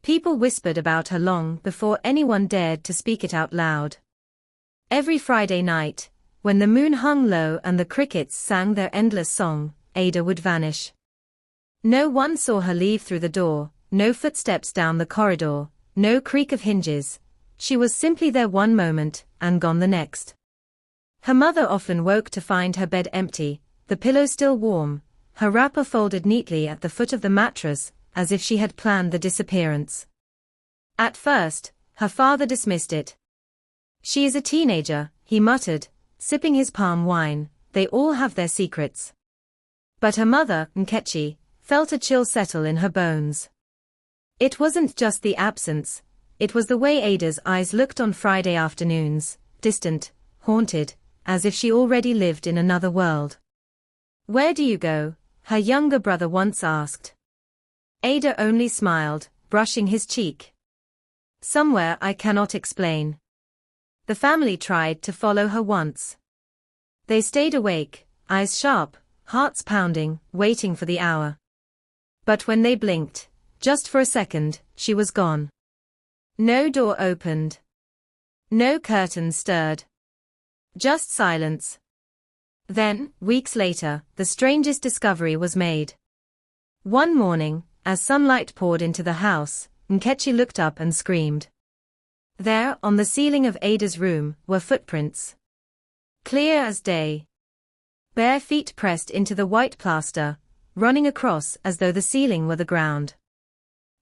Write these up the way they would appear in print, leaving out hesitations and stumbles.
People whispered about her long before anyone dared to speak it out loud. Every Friday night, when the moon hung low and the crickets sang their endless song, Ada would vanish. No one saw her leave through the door, no footsteps down the corridor, no creak of hinges. She was simply there one moment, and gone the next. Her mother often woke to find her bed empty, the pillow still warm, her wrapper folded neatly at the foot of the mattress, as if she had planned the disappearance. At first, her father dismissed it. "She is a teenager," he muttered, sipping his palm wine, "they all have their secrets." But her mother, Nkechi, felt a chill settle in her bones. It wasn't just the absence, it was the way Ada's eyes looked on Friday afternoons, distant, haunted, as if she already lived in another world. "Where do you go?" her younger brother once asked. Ada only smiled, brushing his cheek. "Somewhere I cannot explain." The family tried to follow her once. They stayed awake, eyes sharp, hearts pounding, waiting for the hour. But when they blinked, just for a second, she was gone. No door opened. No curtain stirred. Just silence. Then, weeks later, the strangest discovery was made. One morning, as sunlight poured into the house, Nkechi looked up and screamed. There, on the ceiling of Ada's room, were footprints. Clear as day. Bare feet pressed into the white plaster, running across as though the ceiling were the ground.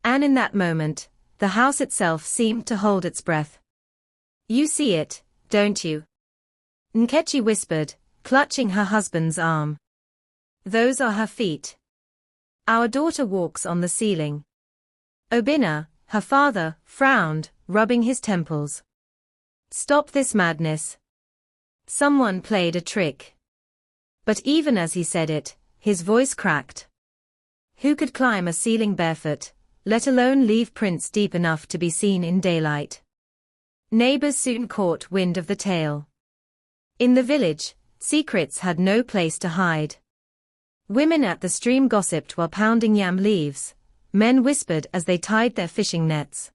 And in that moment, the house itself seemed to hold its breath. "You see it, don't you?" Nkechi whispered, clutching her husband's arm. "Those are her feet. Our daughter walks on the ceiling." Obinna, her father, frowned, rubbing his temples. "Stop this madness. Someone played a trick." But even as he said it, his voice cracked. Who could climb a ceiling barefoot, let alone leave prints deep enough to be seen in daylight? Neighbors soon caught wind of the tale. In the village, secrets had no place to hide. Women at the stream gossiped while pounding yam leaves. Men whispered as they tied their fishing nets.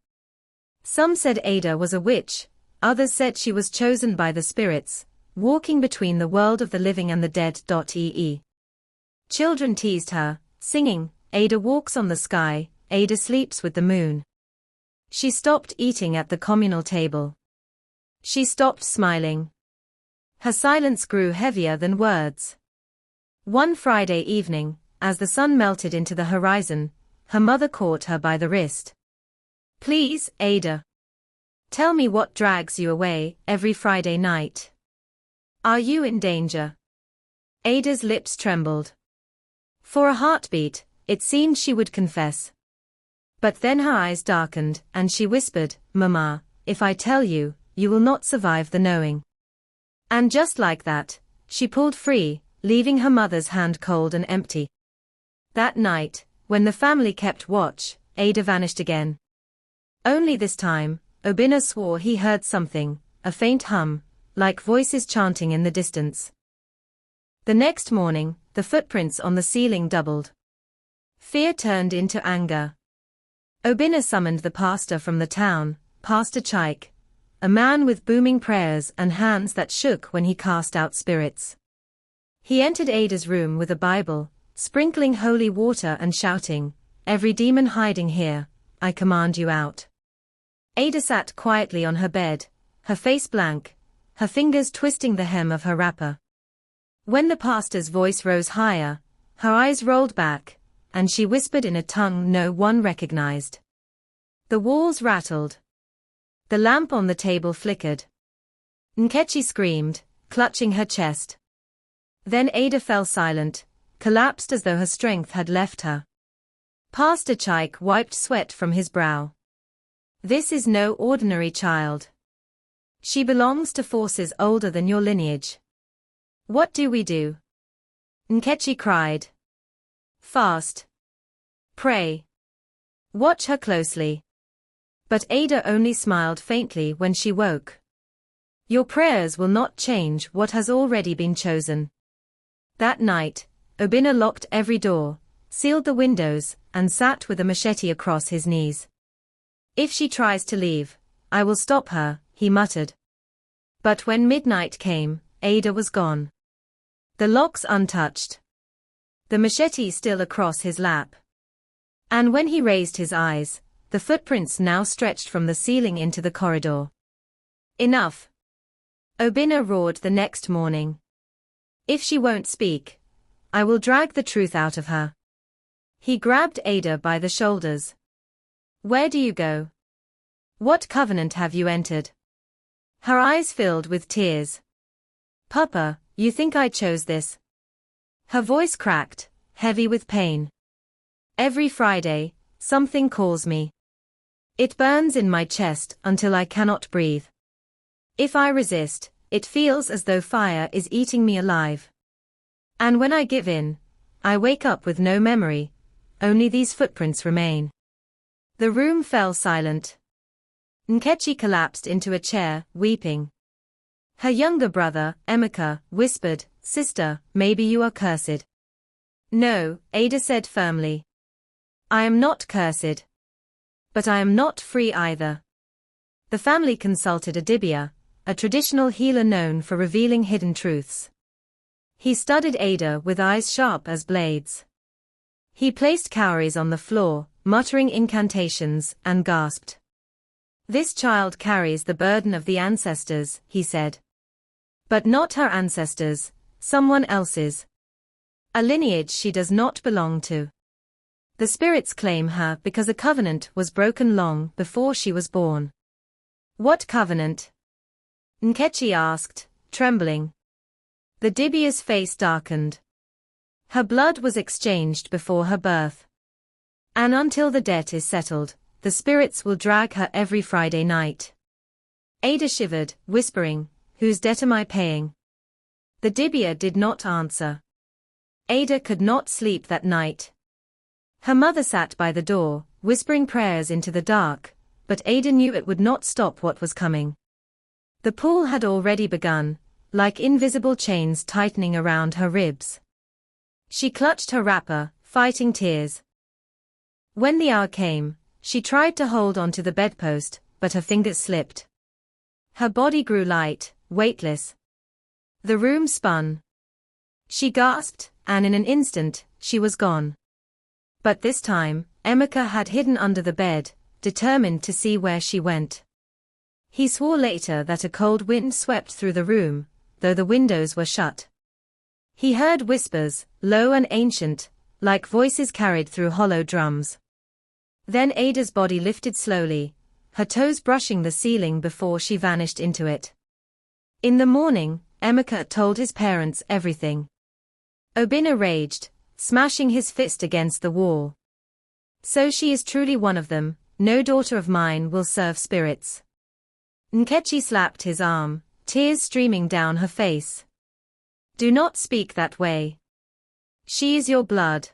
Some said Ada was a witch, others said she was chosen by the spirits, walking between the world of the living and the dead. Children teased her, singing, "Ada walks on the sky, Ada sleeps with the moon." She stopped eating at the communal table. She stopped smiling. Her silence grew heavier than words. One Friday evening, as the sun melted into the horizon, her mother caught her by the wrist. "Please, Ada. Tell me what drags you away every Friday night. Are you in danger?" Ada's lips trembled. For a heartbeat, it seemed she would confess. But then her eyes darkened, and she whispered, "Mama, if I tell you, you will not survive the knowing." And just like that, she pulled free, leaving her mother's hand cold and empty. That night, when the family kept watch, Ada vanished again. Only this time, Obinna swore he heard something, a faint hum, like voices chanting in the distance. The next morning, the footprints on the ceiling doubled. Fear turned into anger. Obinna summoned the pastor from the town, Pastor Chaik, a man with booming prayers and hands that shook when he cast out spirits. He entered Ada's room with a Bible, sprinkling holy water and shouting, "Every demon hiding here, I command you out." Ada sat quietly on her bed, her face blank, her fingers twisting the hem of her wrapper. When the pastor's voice rose higher, her eyes rolled back, and she whispered in a tongue no one recognized. The walls rattled. The lamp on the table flickered. Nkechi screamed, clutching her chest. Then Ada fell silent, collapsed as though her strength had left her. Pastor Chaik wiped sweat from his brow. "This is no ordinary child. She belongs to forces older than your lineage. What do we do?" Nkechi cried. "Fast. Pray. Watch her closely." But Ada only smiled faintly when she woke. "Your prayers will not change what has already been chosen." That night, Obinna locked every door, sealed the windows, and sat with a machete across his knees. If she tries to leave, I will stop her, he muttered. But when midnight came, Ada was gone. The locks untouched. The machete still across his lap. And when he raised his eyes, the footprints now stretched from the ceiling into the corridor. Enough! Obinna roared the next morning. If she won't speak, I will drag the truth out of her. He grabbed Ada by the shoulders. Where do you go? What covenant have you entered? Her eyes filled with tears. Papa, you think I chose this? Her voice cracked, heavy with pain. Every Friday, something calls me. It burns in my chest until I cannot breathe. If I resist, it feels as though fire is eating me alive. And when I give in, I wake up with no memory, only these footprints remain. The room fell silent. Nkechi collapsed into a chair, weeping. Her younger brother, Emeka, whispered, "Sister, maybe you are cursed." "No," Ada said firmly. "I am not cursed. But I am not free either." The family consulted a dibia, a traditional healer known for revealing hidden truths. He studied Ada with eyes sharp as blades. He placed cowries on the floor, muttering incantations, and gasped. "This child carries the burden of the ancestors," he said. "But not her ancestors, someone else's. A lineage she does not belong to. The spirits claim her because a covenant was broken long before she was born." "What covenant?" Nkechi asked, trembling. The dibia's face darkened. "Her blood was exchanged before her birth. And until the debt is settled, the spirits will drag her every Friday night." Ada shivered, whispering, "Whose debt am I paying?" The dibia did not answer. Ada could not sleep that night. Her mother sat by the door, whispering prayers into the dark, but Ada knew it would not stop what was coming. The pull had already begun, like invisible chains tightening around her ribs. She clutched her wrapper, fighting tears. When the hour came, she tried to hold onto the bedpost, but her fingers slipped. Her body grew light, weightless. The room spun. She gasped, and in an instant, she was gone. But this time, Emeka had hidden under the bed, determined to see where she went. He swore later that a cold wind swept through the room, though the windows were shut. He heard whispers, low and ancient, like voices carried through hollow drums. Then Ada's body lifted slowly, her toes brushing the ceiling before she vanished into it. In the morning, Emeka told his parents everything. Obinna raged, smashing his fist against the wall. "So she is truly one of them, no daughter of mine will serve spirits." Nkechi slapped his arm, tears streaming down her face. "Do not speak that way. She is your blood.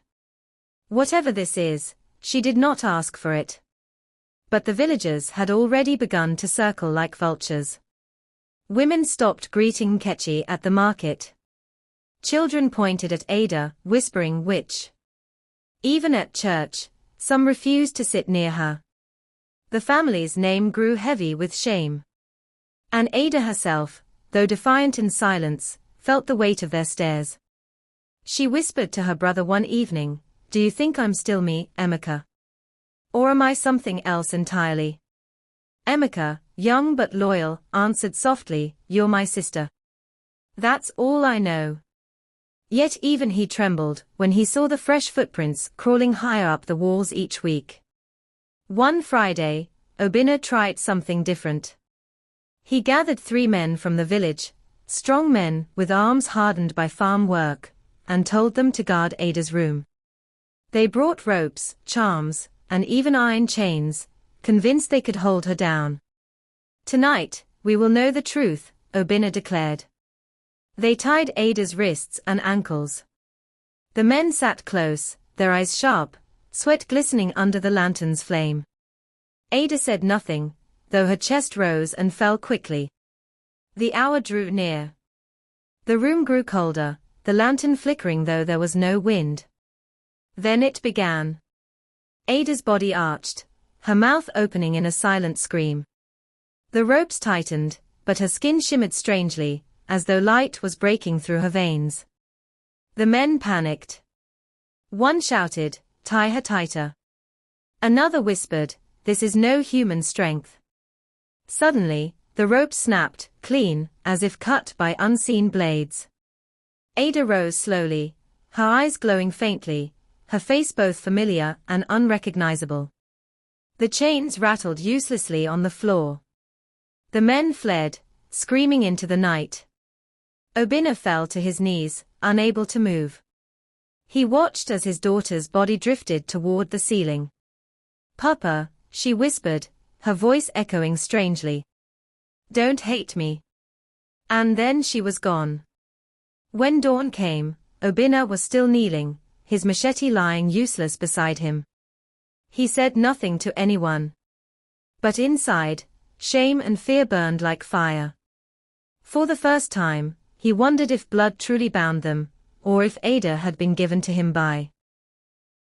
Whatever this is, she did not ask for it." But the villagers had already begun to circle like vultures. Women stopped greeting Nkechi at the market. Children pointed at Ada, whispering witch. Even at church, some refused to sit near her. The family's name grew heavy with shame. And Ada herself, though defiant in silence, felt the weight of their stares. She whispered to her brother one evening, "Do you think I'm still me, Emeka? Or am I something else entirely?" Emeka, young but loyal, answered softly, "You're my sister. That's all I know." Yet even he trembled when he saw the fresh footprints crawling higher up the walls each week. One Friday, Obinna tried something different. He gathered 3 men from the village, strong men with arms hardened by farm work, and told them to guard Ada's room. They brought ropes, charms, and even iron chains, convinced they could hold her down. "Tonight, we will know the truth," Obinna declared. They tied Ada's wrists and ankles. The men sat close, their eyes sharp, sweat glistening under the lantern's flame. Ada said nothing, though her chest rose and fell quickly. The hour drew near. The room grew colder, the lantern flickering though there was no wind. Then it began. Ada's body arched, her mouth opening in a silent scream. The ropes tightened, but her skin shimmered strangely, as though light was breaking through her veins. The men panicked. One shouted, "Tie her tighter." Another whispered, "This is no human strength." Suddenly, the rope snapped, clean, as if cut by unseen blades. Ada rose slowly, her eyes glowing faintly, her face both familiar and unrecognizable. The chains rattled uselessly on the floor. The men fled, screaming into the night. Obinna fell to his knees, unable to move. He watched as his daughter's body drifted toward the ceiling. "Papa," she whispered, her voice echoing strangely. "Don't hate me." And then she was gone. When dawn came, Obinna was still kneeling, his machete lying useless beside him. He said nothing to anyone. But inside, shame and fear burned like fire. For the first time, he wondered if blood truly bound them, or if Ada had been given to him by.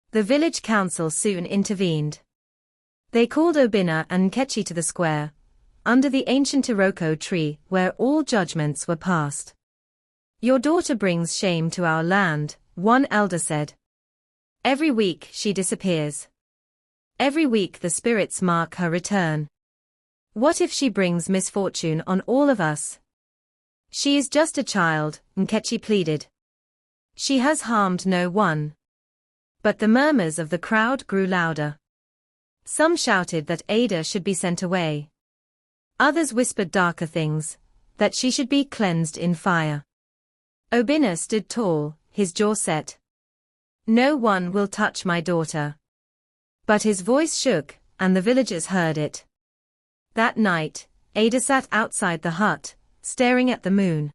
The village council soon intervened. They called Obinna and Nkechi to the square, under the ancient Iroko tree where all judgments were passed. "Your daughter brings shame to our land," one elder said. "Every week she disappears. Every week the spirits mark her return. What if she brings misfortune on all of us?" "She is just a child," Nkechi pleaded. "She has harmed no one." But the murmurs of the crowd grew louder. Some shouted that Ada should be sent away. Others whispered darker things, that she should be cleansed in fire. Obinna stood tall, his jaw set. "No one will touch my daughter." But his voice shook, and the villagers heard it. That night, Ada sat outside the hut, staring at the moon.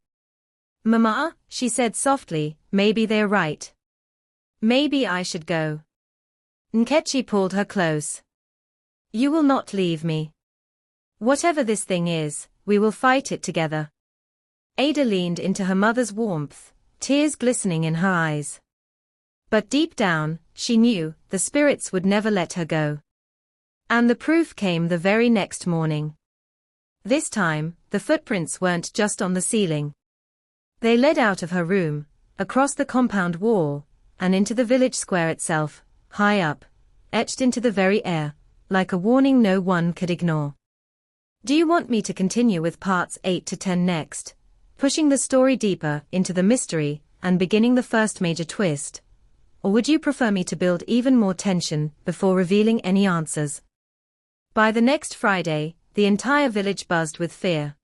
"Mama," she said softly, "maybe they're right. Maybe I should go." Nkechi pulled her close. "You will not leave me. Whatever this thing is, we will fight it together." Ada leaned into her mother's warmth, tears glistening in her eyes. But deep down, she knew, the spirits would never let her go. And the proof came the very next morning. This time, the footprints weren't just on the ceiling. They led out of her room, across the compound wall, and into the village square itself, high up, etched into the very air, like a warning no one could ignore. Do you want me to continue with parts 8 to 10 next, pushing the story deeper into the mystery and beginning the first major twist? Or would you prefer me to build even more tension before revealing any answers? By the next Friday, the entire village buzzed with fear.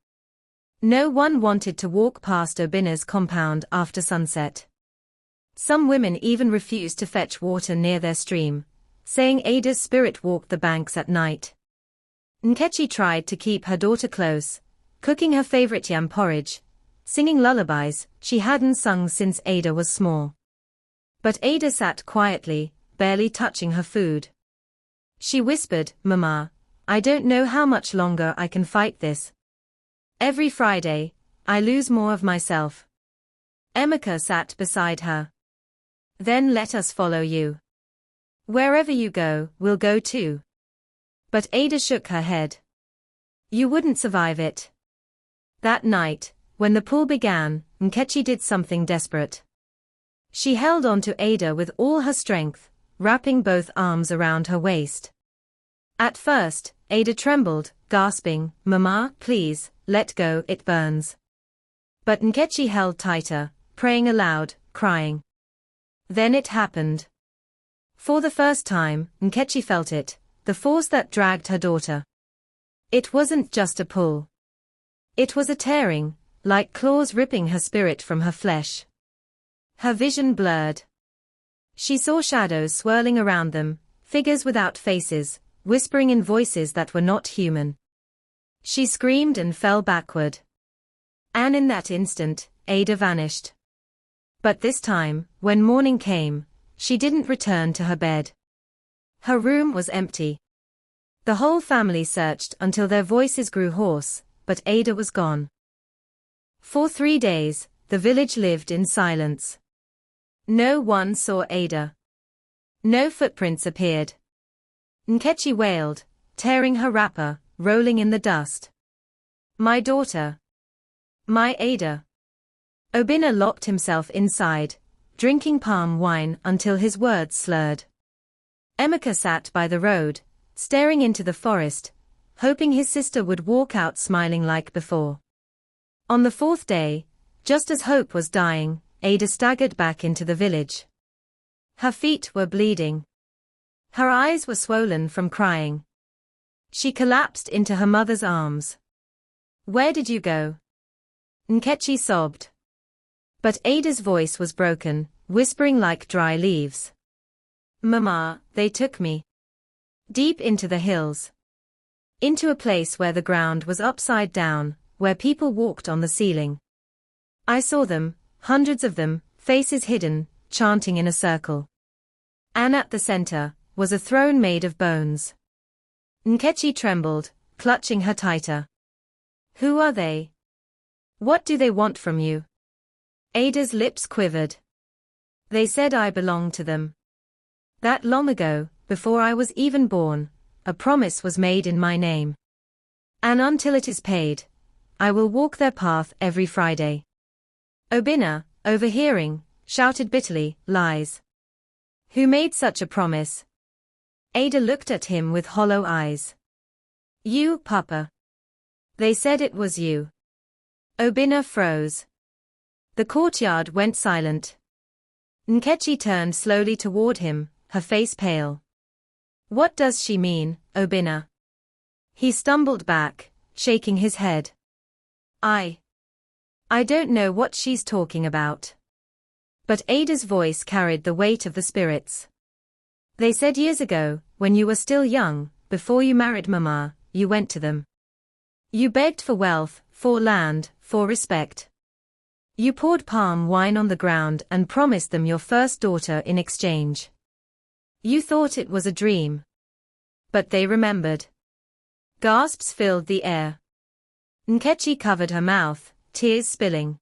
No one wanted to walk past Obinna's compound after sunset. Some women even refused to fetch water near their stream, saying Ada's spirit walked the banks at night. Nkechi tried to keep her daughter close, cooking her favorite yam porridge, singing lullabies she hadn't sung since Ada was small. But Ada sat quietly, barely touching her food. She whispered, "Mama, I don't know how much longer I can fight this. Every Friday, I lose more of myself." Emeka sat beside her. "Then let us follow you. Wherever you go, we'll go too." But Ada shook her head. "You wouldn't survive it." That night, when the pull began, Nkechi did something desperate. She held on to Ada with all her strength, wrapping both arms around her waist. At first, Ada trembled, gasping, "Mama, please, let go, it burns." But Nkechi held tighter, praying aloud, crying. Then it happened. For the first time, Nkechi felt it, the force that dragged her daughter. It wasn't just a pull. It was a tearing, like claws ripping her spirit from her flesh. Her vision blurred. She saw shadows swirling around them, figures without faces, whispering in voices that were not human. She screamed and fell backward. And in that instant, Ada vanished. But this time, when morning came, she didn't return to her bed. Her room was empty. The whole family searched until their voices grew hoarse, but Ada was gone. For 3 days, the village lived in silence. No one saw Ada. No footprints appeared. Nkechi wailed, tearing her wrapper, rolling in the dust. My daughter. My Ada. Obinna locked himself inside, drinking palm wine until his words slurred. Emeka sat by the road, staring into the forest, hoping his sister would walk out smiling like before. On the fourth day, just as hope was dying, Ada staggered back into the village. Her feet were bleeding. Her eyes were swollen from crying. She collapsed into her mother's arms. Where did you go? Nkechi sobbed. But Ada's voice was broken, whispering like dry leaves. Mama, they took me. Deep into the hills. Into a place where the ground was upside down, where people walked on the ceiling. I saw them, hundreds of them, faces hidden, chanting in a circle. And at the center was a throne made of bones. Nkechi trembled, clutching her tighter. Who are they? What do they want from you? Ada's lips quivered. They said I belonged to them. That long ago, before I was even born, a promise was made in my name. And until it is paid, I will walk their path every Friday. Obinna, overhearing, shouted bitterly, lies. Who made such a promise? Ada looked at him with hollow eyes. You, Papa. They said it was you. Obinna froze. The courtyard went silent. Nkechi turned slowly toward him, her face pale. What does she mean, Obinna? He stumbled back, shaking his head. I don't know what she's talking about. But Ada's voice carried the weight of the spirits. They said years ago, when you were still young, before you married Mama, you went to them. You begged for wealth, for land, for respect. You poured palm wine on the ground and promised them your first daughter in exchange. You thought it was a dream. But they remembered. Gasps filled the air. Nkechi covered her mouth, tears spilling.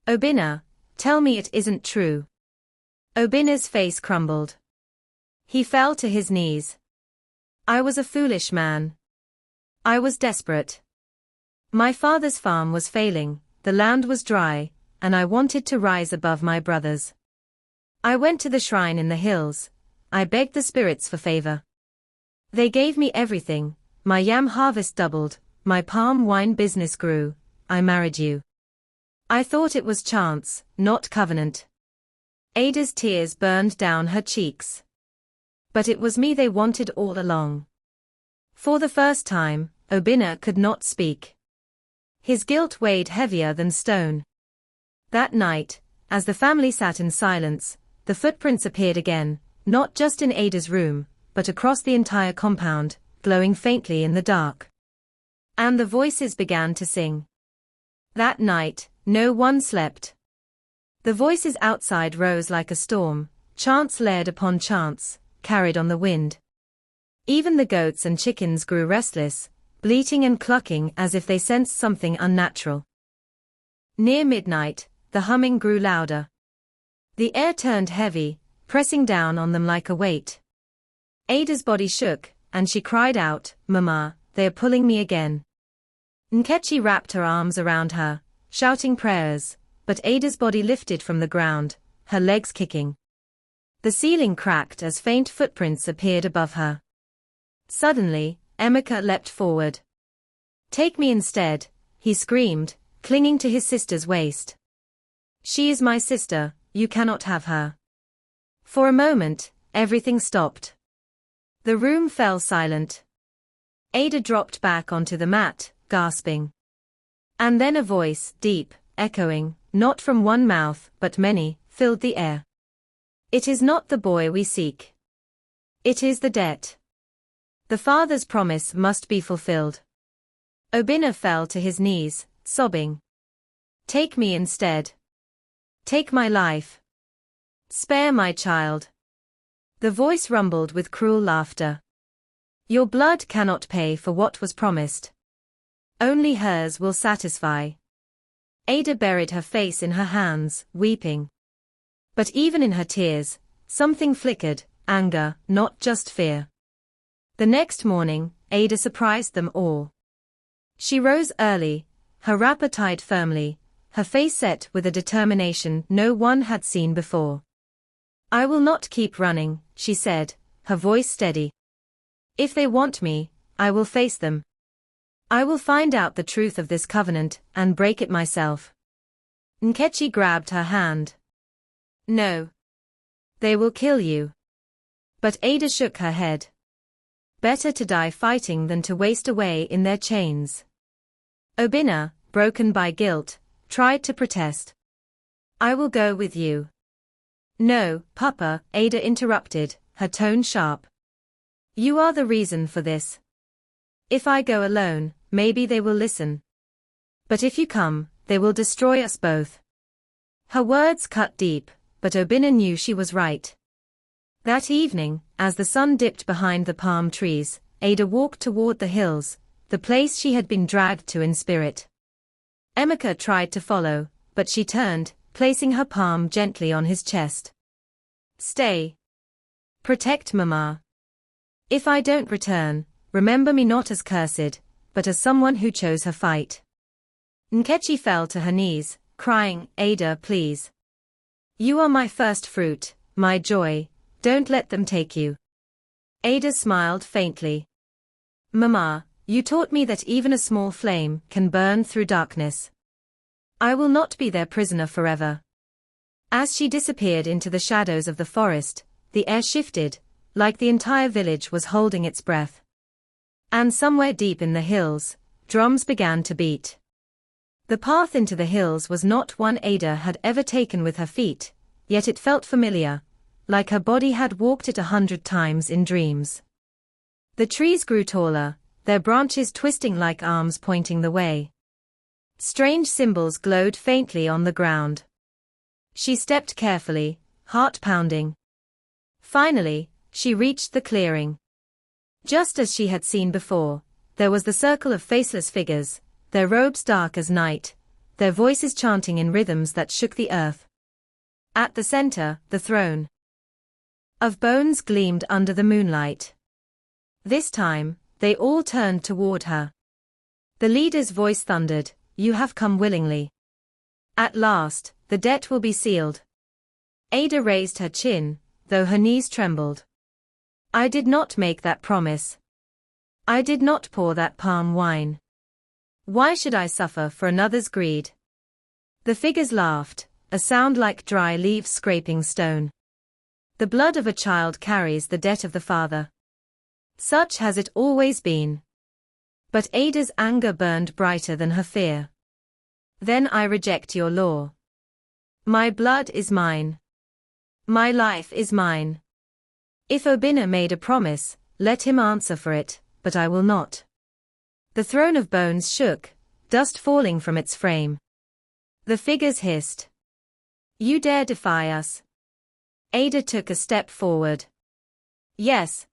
Obinna, tell me it isn't true. Obinna's face crumbled. He fell to his knees. I was a foolish man. I was desperate. My father's farm was failing, the land was dry, and I wanted to rise above my brothers. I went to the shrine in the hills. I begged the spirits for favor. They gave me everything. My yam harvest doubled, my palm wine business grew. I married you. I thought it was chance, not covenant. Ada's tears burned down her cheeks. But it was me they wanted all along. For the first time, Obinna could not speak. His guilt weighed heavier than stone. That night, as the family sat in silence, the footprints appeared again, not just in Ada's room, but across the entire compound, glowing faintly in the dark. And the voices began to sing. That night, no one slept. The voices outside rose like a storm, chants layered upon chants, carried on the wind. Even the goats and chickens grew restless, bleating and clucking as if they sensed something unnatural. Near midnight, the humming grew louder. The air turned heavy, pressing down on them like a weight. Ada's body shook, and she cried out, Mama, they are pulling me again. Nkechi wrapped her arms around her, shouting prayers, but Ada's body lifted from the ground, her legs kicking. The ceiling cracked as faint footprints appeared above her. Suddenly, Emeka leapt forward. Take me instead, he screamed, clinging to his sister's waist. She is my sister, you cannot have her. For a moment, everything stopped. The room fell silent. Ada dropped back onto the mat, gasping. And then a voice, deep, echoing, not from one mouth but many, filled the air. It is not the boy we seek. It is the debt. The father's promise must be fulfilled. Obinna fell to his knees, sobbing. Take me instead. Take my life. Spare my child. The voice rumbled with cruel laughter. Your blood cannot pay for what was promised. Only hers will satisfy. Ada buried her face in her hands, weeping. But even in her tears, something flickered, anger, not just fear. The next morning, Ada surprised them all. She rose early, her wrapper tied firmly, her face set with a determination no one had seen before. "I will not keep running," she said, her voice steady. "If they want me, I will face them. I will find out the truth of this covenant and break it myself." Nkechi grabbed her hand. "No. They will kill you." But Ada shook her head. "Better to die fighting than to waste away in their chains." Obinna, broken by guilt, tried to protest. "I will go with you." "No, Papa," Ada interrupted, her tone sharp. "You are the reason for this. If I go alone, maybe they will listen. But if you come, they will destroy us both." Her words cut deep, but Obinna knew she was right. That evening, as the sun dipped behind the palm trees, Ada walked toward the hills, the place she had been dragged to in spirit. Emeka tried to follow, but she turned, placing her palm gently on his chest. "Stay. Protect Mama. If I don't return, remember me not as cursed, but as someone who chose her fight." Nkechi fell to her knees, crying, "Ada, please. You are my first fruit, my joy, don't let them take you." Ada smiled faintly. "Mama, you taught me that even a small flame can burn through darkness. I will not be their prisoner forever." As she disappeared into the shadows of the forest, the air shifted, like the entire village was holding its breath. And somewhere deep in the hills, drums began to beat. The path into the hills was not one Ada had ever taken with her feet, yet it felt familiar, like her body had walked it 100 times in dreams. The trees grew taller, their branches twisting like arms pointing the way. Strange symbols glowed faintly on the ground. She stepped carefully, heart pounding. Finally, she reached the clearing. Just as she had seen before, there was the circle of faceless figures, their robes dark as night, their voices chanting in rhythms that shook the earth. At the center, the throne of bones gleamed under the moonlight. This time, they all turned toward her. The leader's voice thundered, "You have come willingly. At last, the debt will be sealed." Ada raised her chin, though her knees trembled. "I did not make that promise. I did not pour that palm wine. Why should I suffer for another's greed?" The figures laughed, a sound like dry leaves scraping stone. "The blood of a child carries the debt of the father. Such has it always been." But Ada's anger burned brighter than her fear. "Then I reject your law. My blood is mine. My life is mine. If Obinna made a promise, let him answer for it, but I will not." The throne of bones shook, dust falling from its frame. The figures hissed. "You dare defy us?" Ada took a step forward. "Yes.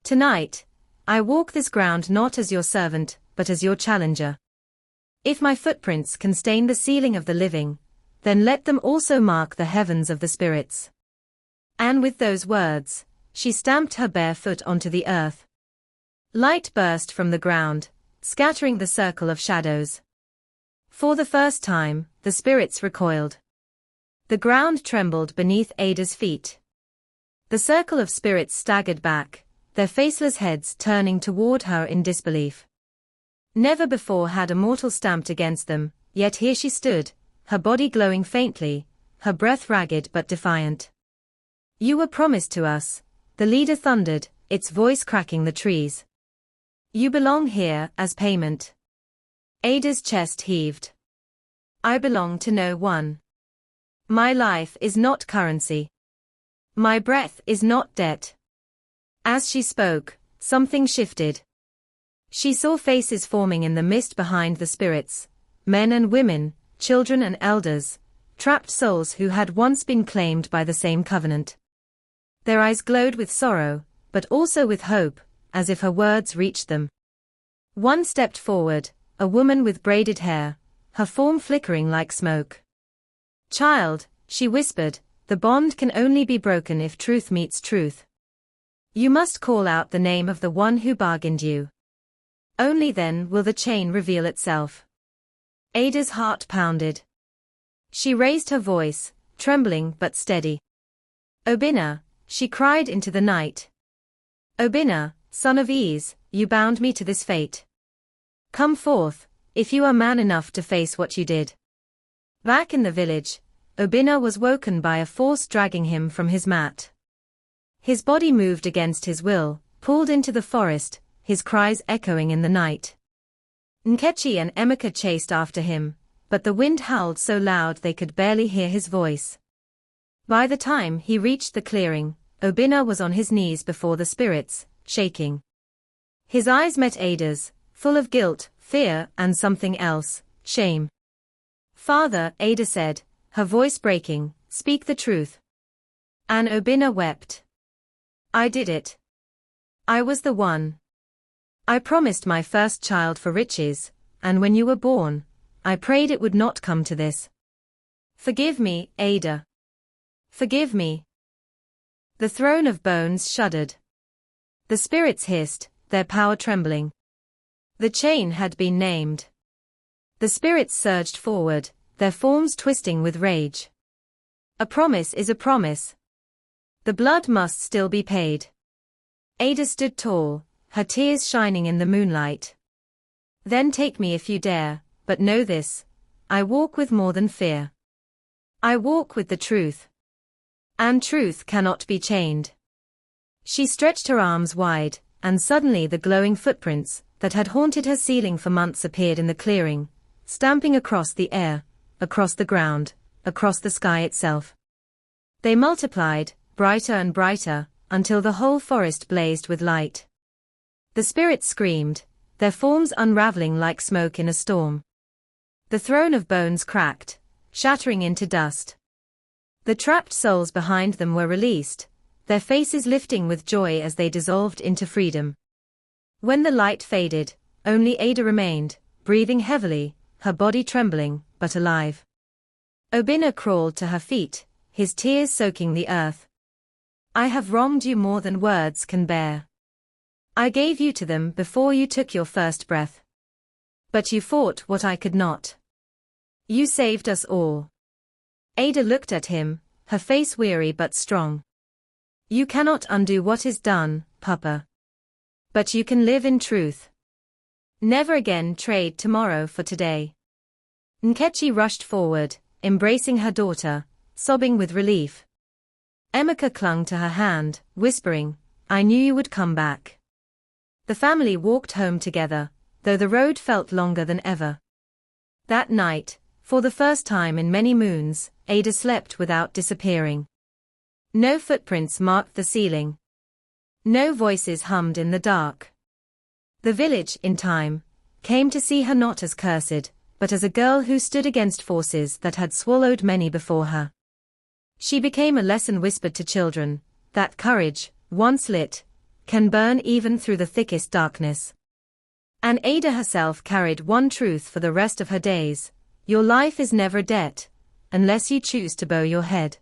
Tonight, I walk this ground not as your servant, but as your challenger. If my footprints can stain the ceiling of the living, then let them also mark the heavens of the spirits." And with those words, she stamped her bare foot onto the earth. Light burst from the ground, scattering the circle of shadows. For the first time, the spirits recoiled. The ground trembled beneath Ada's feet. The circle of spirits staggered back, their faceless heads turning toward her in disbelief. Never before had a mortal stamped against them, yet here she stood, her body glowing faintly, her breath ragged but defiant. "You were promised to us," the leader thundered, its voice cracking the trees. "You belong here as payment." Ada's chest heaved. "I belong to no one. My life is not currency. My breath is not debt." As she spoke, something shifted. She saw faces forming in the mist behind the spirits, men and women, children and elders, trapped souls who had once been claimed by the same covenant. Their eyes glowed with sorrow, but also with hope, as if her words reached them. One stepped forward, a woman with braided hair, her form flickering like smoke. "Child," she whispered, "the bond can only be broken if truth meets truth. You must call out the name of the one who bargained you. Only then will the chain reveal itself. Ada's heart pounded. She raised her voice, trembling but steady. Obinna, she cried into the night. Obinna, son of Ease, you bound me to this fate. Come forth, if you are man enough to face what you did. Back in the village, Obinna was woken by a force dragging him from his mat. His body moved against his will, pulled into the forest, his cries echoing in the night. Nkechi and Emeka chased after him, but the wind howled so loud they could barely hear his voice. By the time he reached the clearing, Obinna was on his knees before the spirits, shaking. His eyes met Ada's, full of guilt, fear, and something else, shame. Father, Ada said, her voice breaking, speak the truth. And Obinna wept. I did it. I was the one. I promised my first child for riches, and when you were born, I prayed it would not come to this. Forgive me, Ada. Forgive me. The throne of bones shuddered. The spirits hissed, their power trembling. The chain had been named. The spirits surged forward, their forms twisting with rage. A promise is a promise. The blood must still be paid. Ada stood tall, her tears shining in the moonlight. Then take me if you dare, but know this, I walk with more than fear. I walk with the truth. And truth cannot be chained. She stretched her arms wide, and suddenly the glowing footprints that had haunted her ceiling for months appeared in the clearing, stamping across the air, across the ground, across the sky itself. They multiplied, brighter and brighter, until the whole forest blazed with light. The spirits screamed, their forms unraveling like smoke in a storm. The throne of bones cracked, shattering into dust. The trapped souls behind them were released, their faces lifting with joy as they dissolved into freedom. When the light faded, only Ada remained, breathing heavily, her body trembling, but alive. Obinna crawled to her feet, his tears soaking the earth. I have wronged you more than words can bear. I gave you to them before you took your first breath. But you fought what I could not. You saved us all. Ada looked at him, her face weary but strong. You cannot undo what is done, Papa. But you can live in truth. Never again trade tomorrow for today. Nkechi rushed forward, embracing her daughter, sobbing with relief. Emeka clung to her hand, whispering, I knew you would come back. The family walked home together, though the road felt longer than ever. That night, for the first time in many moons, Ada slept without disappearing. No footprints marked the ceiling. No voices hummed in the dark. The village, in time, came to see her not as cursed, but as a girl who stood against forces that had swallowed many before her. She became a lesson whispered to children, that courage, once lit, can burn even through the thickest darkness. And Ada herself carried one truth for the rest of her days: your life is never a debt, unless you choose to bow your head.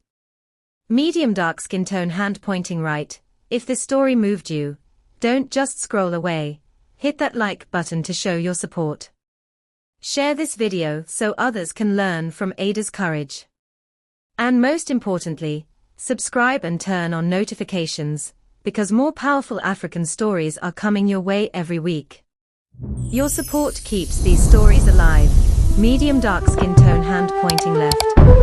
Medium dark skin tone, hand pointing right. If this story moved you, don't just scroll away, hit that like button to show your support. Share this video so others can learn from Ada's courage. And most importantly, subscribe and turn on notifications, because more powerful African stories are coming your way every week. Your support keeps these stories alive. Medium dark skin tone, hand pointing left.